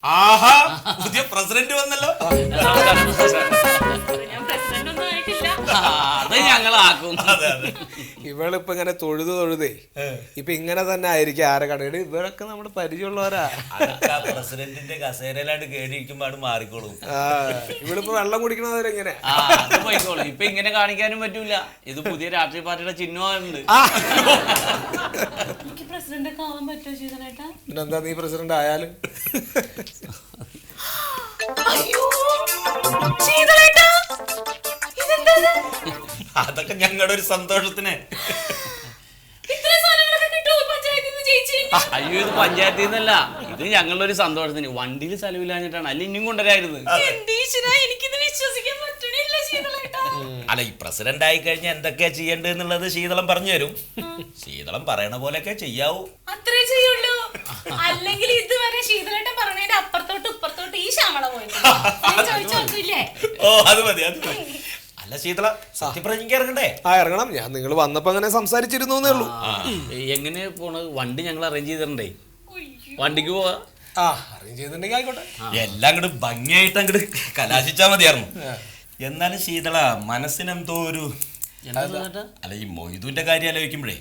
ആഹാ, പുതിയ പ്രസിഡന്റ് വന്നല്ലോ. അത് ഞങ്ങളാക്കും. ഇവളിപ്പോ ഇങ്ങനെ തൊഴുതേ ഇപ്പൊ ഇങ്ങനെ തന്നെ ആയിരിക്കും ആരെ കടയുടെ. ഇവരൊക്കെ നമ്മുടെ പരിചയമുള്ളവരാ. പ്രസിഡന്റിന്റെ കസേരയിലാണ്ട് കേടിയിരിക്കുമ്പോ മാറിക്കോളും. ഇവളിപ്പോ വെള്ളം കുടിക്കണവരെങ്ങനെ പോയിക്കോളും. ഇപ്പൊ ഇങ്ങനെ കാണിക്കാനും പറ്റൂല. ഇത് പുതിയ രാഷ്ട്രീയ പാർട്ടിയുടെ ചിഹ്നമുണ്ട്. പിന്നെന്താ നീ പ്രസിഡന്റ് ആയാലും. അതൊക്കെ ഞങ്ങളുടെ ഒരു സന്തോഷത്തിന്. അയ്യോ, ഇത് പഞ്ചായത്തിൽ നിന്നല്ല, ഇത് ഞങ്ങളുടെ ഒരു സന്തോഷത്തിന്. വണ്ടിയിൽ സ്ഥലമില്ലാഞ്ഞിട്ടാണ്, അല്ല ഇനിയും കൊണ്ടുവരായിരുന്നു. അല്ല, ഈ പ്രസിഡന്റ് ആയി കഴിഞ്ഞാൽ എന്തൊക്കെയാ ചെയ്യേണ്ടത് എന്നുള്ളത് ശീതളം പറഞ്ഞു തരും. ശീതളം പറയണ പോലെയൊക്കെ ചെയ്യാവൂ. അത്രേ ചെയ്യുള്ളൂ. അല്ലെങ്കിൽ ഇതുവരെ ശീതളേട്ടൻ പറഞ്ഞതിന്റെ അപ്പുറത്തോട്ട് ഇപ്പുറത്തോട്ട് ഈ ശാമള പോയില്ലേ? ഓ, അത് മതി, അത് മതി. അല്ല ശീതള, സത്യപ്രതിജ്ഞയ്ക്ക് ഇറങ്ങണ്ടേ? ഇറങ്ങണം. ഞാൻ നിങ്ങൾ വന്നപ്പോ അങ്ങനെ സംസാരിച്ചിരുന്നേ ഉള്ളൂ. എങ്ങനെ പോണത്? വണ്ടി ഞങ്ങൾ അറേഞ്ച് ചെയ്തിട്ടുണ്ടേ. വണ്ടിക്ക് പോവാ. അറേഞ്ച് ചെയ്തിട്ടുണ്ടെങ്കിൽ ആയിക്കോട്ടെ. എല്ലാം അങ്ങോട്ട് ഭംഗിയായിട്ട് അങ്ങോട്ട് കലാശിച്ചാ മതിയായിരുന്നു. എന്നാലും ശീതള മനസ്സിനെന്തോ ഒരു അല്ല, ഈ മൊയ്തുവിന്റെ കാര്യം ആലോചിക്കുമ്പോഴേ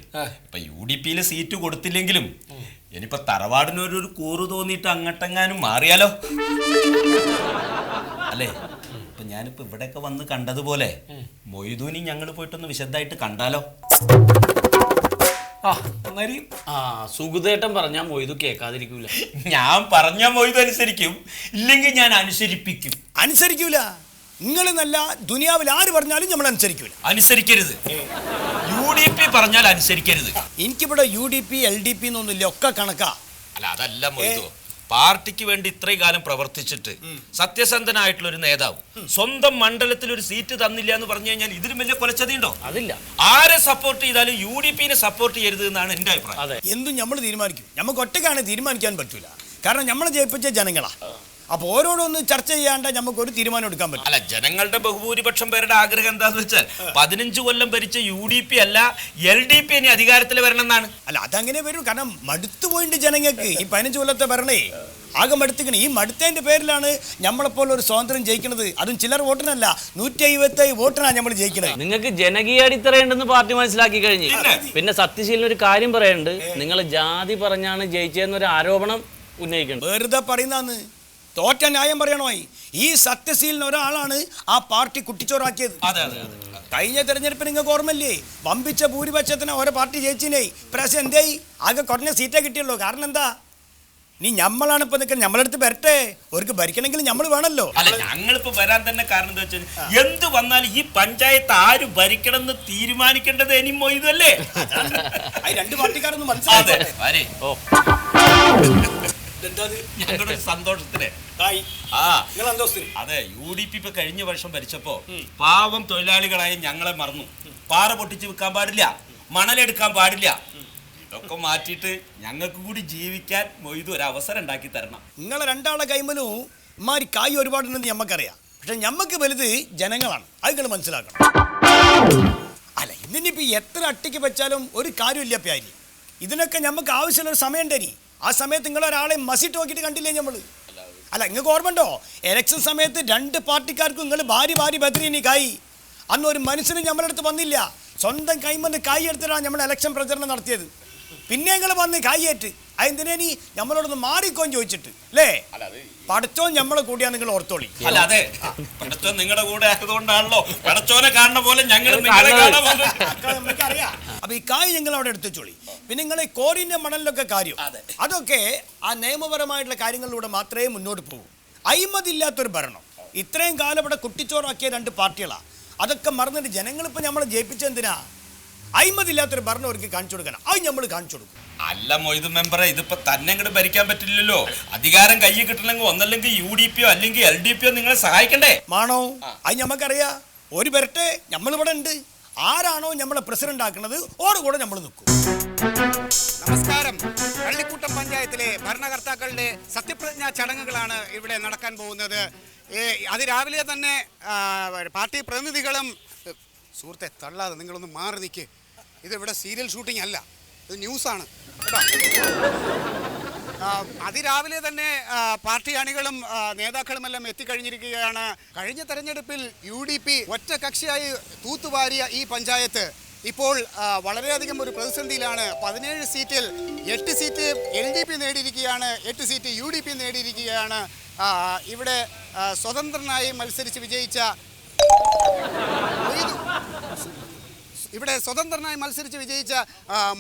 ഇപ്പൊ UDP സീറ്റ് കൊടുത്തില്ലെങ്കിലും ഇനിയിപ്പൊ തറവാടിനൊരു കൂറ് തോന്നിയിട്ട് അങ്ങോട്ടെങ്ങാനും മാറിയാലോ അല്ലേ? ഇപ്പൊ ഞാനിപ്പോ ഇവിടെയൊക്കെ വന്ന് കണ്ടതുപോലെ മൊയ്തുവിനെ ഞങ്ങൾ പോയിട്ടൊന്ന് വിശദമായിട്ട് കണ്ടാലോ? സുഗതേട്ടൻ പറഞ്ഞാൽ മൊയ്തു കേൾക്കാതിരിക്കൂല. ഞാൻ പറഞ്ഞ മൊയ്തു അനുസരിക്കും, ഇല്ലെങ്കിൽ ഞാൻ അനുസരിപ്പിക്കും. അനുസരിക്കൂല. നിങ്ങൾ നല്ല ദുനിയാവിൽ ആര് പറഞ്ഞാലും നമ്മൾ അനുസരിക്കൂല. അനുസരിക്കരുത്. UDP പറഞ്ഞാൽ അനുസരിക്കരുത്. എനിക്കിവിടെ UDP LDP എന്നൊന്നുമില്ല, ഒക്കെ കണക്കാ. അല്ല, അതല്ല മൊയ്തു. പാർട്ടിക്ക് വേണ്ടി ഇത്രയും കാലം പ്രവർത്തിച്ചിട്ട് സത്യസന്ധനായിട്ടുള്ള ഒരു നേതാവ് സ്വന്തം മണ്ഡലത്തിൽ ഒരു സീറ്റ് തന്നില്ല എന്ന് പറഞ്ഞു കഴിഞ്ഞാൽ ഇതിലും വലിയ കൊലച്ചതിയുണ്ടോ? അതില്ല. ആരെ സപ്പോർട്ട് ചെയ്താലും UDP സപ്പോർട്ട് ചെയ്യരുത് എന്നാണ് എന്റെ അഭിപ്രായം. എന്തും നമ്മൾ തീരുമാനിക്കും. നമുക്ക് ഒറ്റക്കാണ് തീരുമാനിക്കാൻ പറ്റൂല. കാരണം നമ്മളെ ജയിപ്പിച്ച ജനങ്ങളാ. അപ്പൊ ഓരോടൊന്ന് ചർച്ച ചെയ്യാണ്ട് നമുക്ക് ഒരു തീരുമാനം എടുക്കാൻ പറ്റും. അല്ല, ജനങ്ങളുടെ ബഹുഭൂരിപക്ഷം പേരുടെ ആഗ്രഹം എന്താന്ന് വെച്ചാൽ 15 കൊല്ലം ഭരിച്ച UDP അല്ല LDP ഇനി അധികാരത്തിൽ വരണം എന്നാണ്. അല്ല, അതങ്ങനെ വരും. കാരണം മടുത്തു പോയിട്ട് ജനങ്ങൾക്ക് ഈ 15 കൊല്ലത്തെ ഭരണേ ആകെ മടുത്തിക്കണേ. ഈ മടുത്തതിന്റെ പേരിലാണ് നമ്മളെപ്പോലെ ഒരു സ്വാതന്ത്ര്യം ജയിക്കുന്നത്. അതും ചിലർ വോട്ടിനല്ല, 157 വോട്ടിനാണ് നമ്മൾ ജയിക്കുന്നത്. നിങ്ങൾക്ക് ജനകീയ അടിത്തറയുണ്ടെന്ന് പാർട്ടി മനസ്സിലാക്കി കഴിഞ്ഞു. പിന്നെ സത്യശീലൻ ഒരു കാര്യം പറയുന്നുണ്ട്, നിങ്ങൾ ജാതി പറഞ്ഞാണ് ജയിച്ചതെന്നൊരു ആരോപണം ഉന്നയിക്കുന്നുണ്ട്. വെറുതെ പറയുന്നതാണ്. തോറ്റ ന്യായം പറയണോ? ഈ സത്യശീലൻ ഒരാളാണ് ആ പാർട്ടി കുട്ടിച്ചോറാക്കിയത്. കഴിഞ്ഞ തെരഞ്ഞെടുപ്പിന് നിങ്ങൾക്ക് ഓർമ്മല്ലേ? വമ്പിച്ച ഭൂരിപക്ഷത്തിന് ഓരോ പാർട്ടി ജയിച്ചിനേ. പ്രാവശ്യം എന്തേയി? ആകെ കുറഞ്ഞ സീറ്റേ കിട്ടിയുള്ളൂ. കാരണം എന്താ? നീ നമ്മളാണ് ഇപ്പൊ നിൽക്കുന്നത്. നമ്മളെടുത്ത് വരട്ടെ. അവർക്ക് ഭരിക്കണമെങ്കിൽ നമ്മൾ വേണമല്ലോ. അല്ല, ഞങ്ങളിപ്പോ വരാൻ തന്നെ കാരണം എന്താ വെച്ചാൽ എന്ത് വന്നാലും ഈ പഞ്ചായത്ത് ആര് ഭരിക്കണം എന്ന് തീരുമാനിക്കേണ്ടത് ഇനി മൊയ്തല്ലേ? രണ്ട് പാർട്ടിക്കാരൊന്നും മനസ്സിലായി. ഞങ്ങളുടെ സന്തോഷത്തിന് അതെ, UDP ഇപ്പൊ കഴിഞ്ഞ വർഷം ഭരിച്ചപ്പോ പാവം തൊഴിലാളികളായ ഞങ്ങളെ മറന്നു. പാറ പൊട്ടിച്ച് വിൽക്കാൻ പാടില്ല, മണലെടുക്കാൻ പാടില്ല. ഇതൊക്കെ മാറ്റിയിട്ട് ഞങ്ങൾക്ക് കൂടി ജീവിക്കാൻ മൊയ്തു ഒരു അവസരം ഉണ്ടാക്കി തരണം. നിങ്ങളെ രണ്ടാളെ കൈമലും ഇമാരി കായ് ഒരുപാടുണ്ടെന്ന് ഞമ്മക്കറിയാം. പക്ഷെ ഞമ്മക്ക് വലുത് ജനങ്ങളാണ്. അത് നിങ്ങൾ മനസ്സിലാക്കണം. അല്ല, ഇതിനിപ്പോ എത്ര അട്ടിക്ക് വെച്ചാലും ഒരു കാര്യമില്ല പ്യാരി. ഇതിനൊക്കെ ഞമ്മക്ക് ആവശ്യമുള്ളൊരു സമയം ഉണ്ടേനി. ആ സമയത്ത് നിങ്ങളൊരാളെ മസിട്ട് നോക്കിയിട്ട് കണ്ടില്ലേ നമ്മള്? അല്ല, നിങ്ങൾക്ക് ഓർമ്മണ്ടോ? എലക്ഷൻ സമയത്ത് 2 പാർട്ടിക്കാർക്കും നിങ്ങൾ ഭാരി ബദ്രീനി കായി. അന്ന് ഒരു മനുഷ്യനും നമ്മളടുത്ത് വന്നില്ല. സ്വന്തം കൈമന്ന് കായ് എടുത്തിട്ടാണ് നമ്മൾ എലക്ഷൻ പ്രചരണം നടത്തിയത്. പിന്നെ നിങ്ങൾ വന്ന് കായേറ്റ് അതെന്തിനീ നമ്മളോടൊന്ന് മാറിക്കോന്ന് ചോദിച്ചിട്ട് അല്ലേ? പടച്ചോൻ നമ്മളെ കൂടിയാ നിങ്ങൾ ഓർത്തോളി. അല്ല, അതെ, പടച്ചോൻ നിങ്ങളുടെ കൂടെ ആയതുകൊണ്ടാണല്ലോ പടച്ചോനെ കാണുന്ന പോലെ ഞങ്ങൾ അറിയാം. അപ്പൊ ഈ കായ് നിങ്ങൾ അവിടെ എടുത്തു ചോളി. പിന്നെ നിങ്ങൾ ഈ കോറിന്റെ മണലിലൊക്കെ കാര്യം അതൊക്കെ ആ നിയമപരമായിട്ടുള്ള കാര്യങ്ങളിലൂടെ മാത്രമേ മുന്നോട്ട് പോകൂ. അഴിമതിയില്ലാത്തൊരു ഭരണം ഇത്രയും കാലം ഇവിടെ കുട്ടിച്ചോറാക്കിയ 2 പാർട്ടികളാ. അതൊക്കെ മറന്നിട്ട് ജനങ്ങളിപ്പോ നമ്മളെ ജയിപ്പിച്ചെന്തിനാ? അഴിമതിയില്ലാത്തൊരു ഭരണം അവർക്ക് കാണിച്ചു കൊടുക്കണം. അത് നമ്മൾ കാണിച്ചു കൊടുക്കും. അല്ല മൊയ്തു മെമ്പറെ, ഇതിപ്പോ തന്നെ അങ്ങോട്ട് ഭരിക്കാൻ പറ്റില്ലല്ലോ. അധികാരം കയ്യിൽ കിട്ടണമെങ്കിൽ ഒന്നല്ലെങ്കിൽ UDP അല്ലെങ്കിൽ LDP നിങ്ങളെ സഹായിക്കണ്ടേ? മാണോ? അത് ഞമ്മക്കറിയാ. ഒരു വരട്ടെ, നമ്മളിവിടെ ഉണ്ട്. ആരാണോ നമ്മളെ പ്രസിഡന്റ് ആക്കുന്നത് ഓട് കൂടെ നമ്മൾ നിൽക്കും. നമസ്കാരം. കള്ളിക്കൂട്ടം പഞ്ചായത്തിലെ ഭരണകർത്താക്കളുടെ സത്യപ്രതിജ്ഞാ ചടങ്ങുകളാണ് ഇവിടെ നടക്കാൻ പോകുന്നത്. അതിരാവിലെ തന്നെ പാർട്ടി പ്രതിനിധികളും സുഹൃത്തെ തള്ളാതെ നിങ്ങളൊന്ന് മാറി നിൽക്ക്. ഇതിവിടെ സീരിയൽ ഷൂട്ടിംഗ് അല്ല, ഇത് ന്യൂസാണ് കേട്ടോ. അതിരാവിലെ തന്നെ പാർട്ടി അണികളും നേതാക്കളുമെല്ലാം എത്തിക്കഴിഞ്ഞിരിക്കുകയാണ്. കഴിഞ്ഞ തെരഞ്ഞെടുപ്പിൽ UDP ഒറ്റ കക്ഷിയായി തൂത്തുവാരിയ ഈ പഞ്ചായത്ത് ഇപ്പോൾ വളരെയധികം ഒരു പ്രതിസന്ധിയിലാണ്. 17 സീറ്റിൽ 8 സീറ്റ് LDP നേടിയിരിക്കുകയാണ്, 8 സീറ്റ് UDP നേടിയിരിക്കുകയാണ്. ഇവിടെ സ്വതന്ത്രനായി മത്സരിച്ച് വിജയിച്ച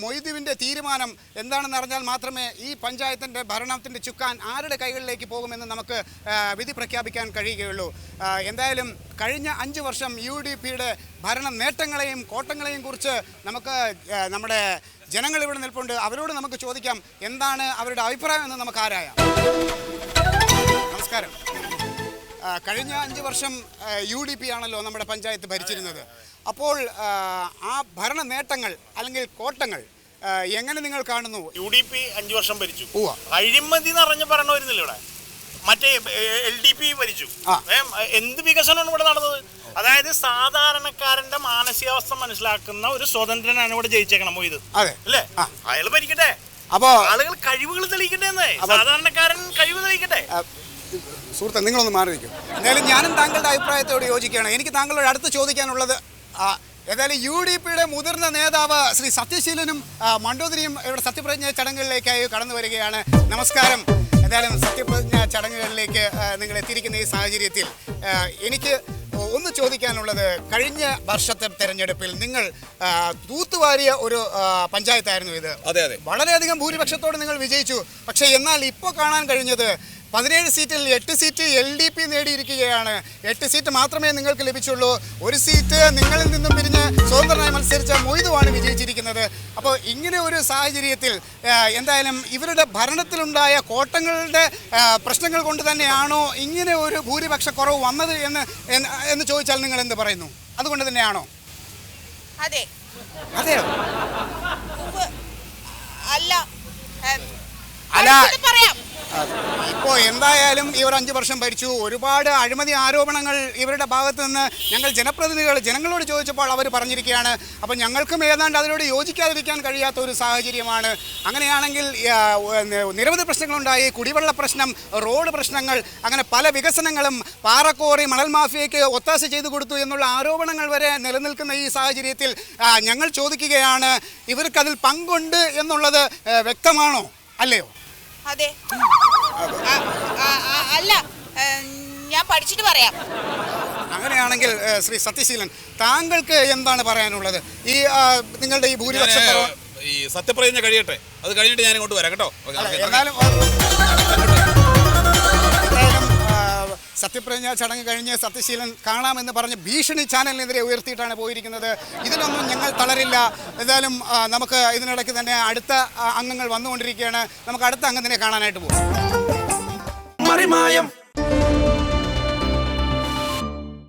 മൊയ്തുവിൻ്റെ തീരുമാനം എന്താണെന്ന് അറിഞ്ഞാൽ മാത്രമേ ഈ പഞ്ചായത്തിൻ്റെ ഭരണത്തിൻ്റെ ചുക്കാൻ ആരുടെ കൈകളിലേക്ക് പോകുമെന്ന് നമുക്ക് വിധി പ്രഖ്യാപിക്കാൻ കഴിയുകയുള്ളൂ. എന്തായാലും കഴിഞ്ഞ 5 വർഷം UDPയുടെ ഭരണ നേട്ടങ്ങളെയും കോട്ടങ്ങളെയും കുറിച്ച് നമുക്ക് നമ്മുടെ ജനങ്ങൾ ഇവിടെ നിൽപ്പുണ്ട്. അവരോട് നമുക്ക് ചോദിക്കാം എന്താണ് അവരുടെ അഭിപ്രായം എന്ന് നമുക്ക് ആരായാം. നമസ്കാരം. കഴിഞ്ഞ 5 വർഷം UDP ആണല്ലോ നമ്മുടെ പഞ്ചായത്ത് ഭരിച്ചിരുന്നത്. അപ്പോൾ ആ ഭരണ നേട്ടങ്ങൾ അല്ലെങ്കിൽ കോട്ടങ്ങൾ എങ്ങനെ നിങ്ങൾ കാണുന്നു? UDP 5 വർഷം ഭരിച്ചു. അഴിമതി നിറഞ്ഞ ഭരണമായിരുന്നില്ല ഇവിടെ. മറ്റേ LDP ഭരിച്ചു. എന്ത് വികസനമാണ് ഇവിടെ നടന്നത്? അതായത് സാധാരണക്കാരന്റെ മാനസികാവസ്ഥ മനസ്സിലാക്കുന്ന ഒരു സ്വതന്ത്രനാണ് ഇവിടെ ജയിച്ചേക്കണം മൊയ്ത്. അല്ലേ? അയാൾ ഭരിക്കട്ടെ. അപ്പോ ആളുകൾ കഴിവുകൾ തെളിയിക്കട്ടെ. സാധാരണക്കാരൻ കഴിവ് തെളിയിക്കട്ടെ. സുഹൃത്തെ, നിങ്ങളൊന്ന് മാറി നിൽക്കും. എന്തായാലും ഞാനും താങ്കളുടെ അഭിപ്രായത്തോട് യോജിക്കുകയാണ്. എനിക്ക് താങ്കളോട് അടുത്ത് ചോദിക്കാനുള്ളത്, ഏതായാലും UDPയുടെ മുതിർന്ന നേതാവ് ശ്രീ സത്യശീലനും മണ്ടോദരിയും ഇവിടെ സത്യപ്രതിജ്ഞ ചടങ്ങുകളിലേക്കായി കടന്നു വരികയാണ്. നമസ്കാരം. എന്തായാലും സത്യപ്രതിജ്ഞ ചടങ്ങുകളിലേക്ക് നിങ്ങൾ എത്തിയിരിക്കുന്ന ഈ സാഹചര്യത്തിൽ എനിക്ക് ഒന്ന് ചോദിക്കാനുള്ളത്, കഴിഞ്ഞ വർഷത്തെ തെരഞ്ഞെടുപ്പിൽ നിങ്ങൾ തൂത്തുവാരിയ ഒരു പഞ്ചായത്തായിരുന്നു ഇത്. വളരെയധികം ഭൂരിപക്ഷത്തോടെ നിങ്ങൾ വിജയിച്ചു. പക്ഷേ എന്നാൽ ഇപ്പോൾ കാണാൻ കഴിഞ്ഞത് 17 സീറ്റിൽ 8 സീറ്റ് LDP നേടിയിരിക്കുകയാണ്. 8 സീറ്റ് മാത്രമേ നിങ്ങൾക്ക് ലഭിച്ചുള്ളൂ. 1 സീറ്റ് നിങ്ങളിൽ നിന്നും പിരിഞ്ഞ് സ്വതന്ത്രനായി മത്സരിച്ച മൊയ്തുവാണ് വിജയിച്ചിരിക്കുന്നത്. അപ്പോൾ ഇങ്ങനെ ഒരു സാഹചര്യത്തിൽ എന്തായാലും ഇവരുടെ ഭരണത്തിലുണ്ടായ കോട്ടങ്ങളുടെ പ്രശ്നങ്ങൾ കൊണ്ട് തന്നെയാണോ ഇങ്ങനെ ഒരു ഭൂരിപക്ഷ കുറവ് വന്നത് എന്ന് ചോദിച്ചാൽ നിങ്ങൾ എന്ത് പറയുന്നു? അതുകൊണ്ട് തന്നെയാണോ? അതെയോ? അല്ല, ഇപ്പോൾ എന്തായാലും ഇവർ 5 വർഷം ഭരിച്ചു. ഒരുപാട് അഴിമതി ആരോപണങ്ങൾ ഇവരുടെ ഭാഗത്തു നിന്ന് ഞങ്ങൾ ജനങ്ങളോട് ചോദിച്ചപ്പോൾ അവർ പറഞ്ഞിരിക്കുകയാണ്. അപ്പോൾ ഞങ്ങൾക്കും ഏതാണ്ട് അതിനോട് യോജിക്കാതിരിക്കാൻ കഴിയാത്ത ഒരു സാഹചര്യമാണ്. അങ്ങനെയാണെങ്കിൽ നിരവധി പ്രശ്നങ്ങളുണ്ടായി. കുടിവെള്ള പ്രശ്നം, റോഡ് പ്രശ്നങ്ങൾ, അങ്ങനെ പല വികസനങ്ങളും, പാറക്കോറി മണൽ മാഫിയയ്ക്ക് ഒത്താശ ചെയ്തു കൊടുത്തു എന്നുള്ള ആരോപണങ്ങൾ വരെ നിലനിൽക്കുന്ന ഈ സാഹചര്യത്തിൽ ഞങ്ങൾ ചോദിക്കുകയാണ്, ഇവർക്കതിൽ പങ്കുണ്ട് എന്നുള്ളത് വ്യക്തമാണോ? അല്ലയോ? അതെ. അല്ല, ഞാൻ പഠിച്ചിട്ട് പറയാം. അങ്ങനെയാണെങ്കിൽ ശ്രീ സത്യശീലൻ, താങ്കൾക്ക് എന്താണ് പറയാനുള്ളത്? ഈ നിങ്ങളുടെ ഈ ഭൂരിപക്ഷം ഈ സത്യപ്രതിജ്ഞ കഴിയട്ടെ, അത് കഴിഞ്ഞിട്ട് ഞാൻ ഇങ്ങോട്ട് വരാം കേട്ടോ. എന്നാലും സത്യപ്രതിജ്ഞ ചടങ്ങ് കഴിഞ്ഞ് സത്യശീലൻ കാണാമെന്ന് പറഞ്ഞ് ഭീഷണി ചാനലിനെതിരെ ഉയർത്തിയിട്ടാണ് പോയിരിക്കുന്നത്. ഇതിലൊന്നും ഞങ്ങൾ തളരില്ല. എന്തായാലും നമുക്ക് ഇതിനിടയ്ക്ക് തന്നെ അടുത്ത അംഗങ്ങൾ വന്നുകൊണ്ടിരിക്കുകയാണ്. നമുക്ക് അടുത്ത അംഗത്തിനെ കാണാനായിട്ട് പോകും.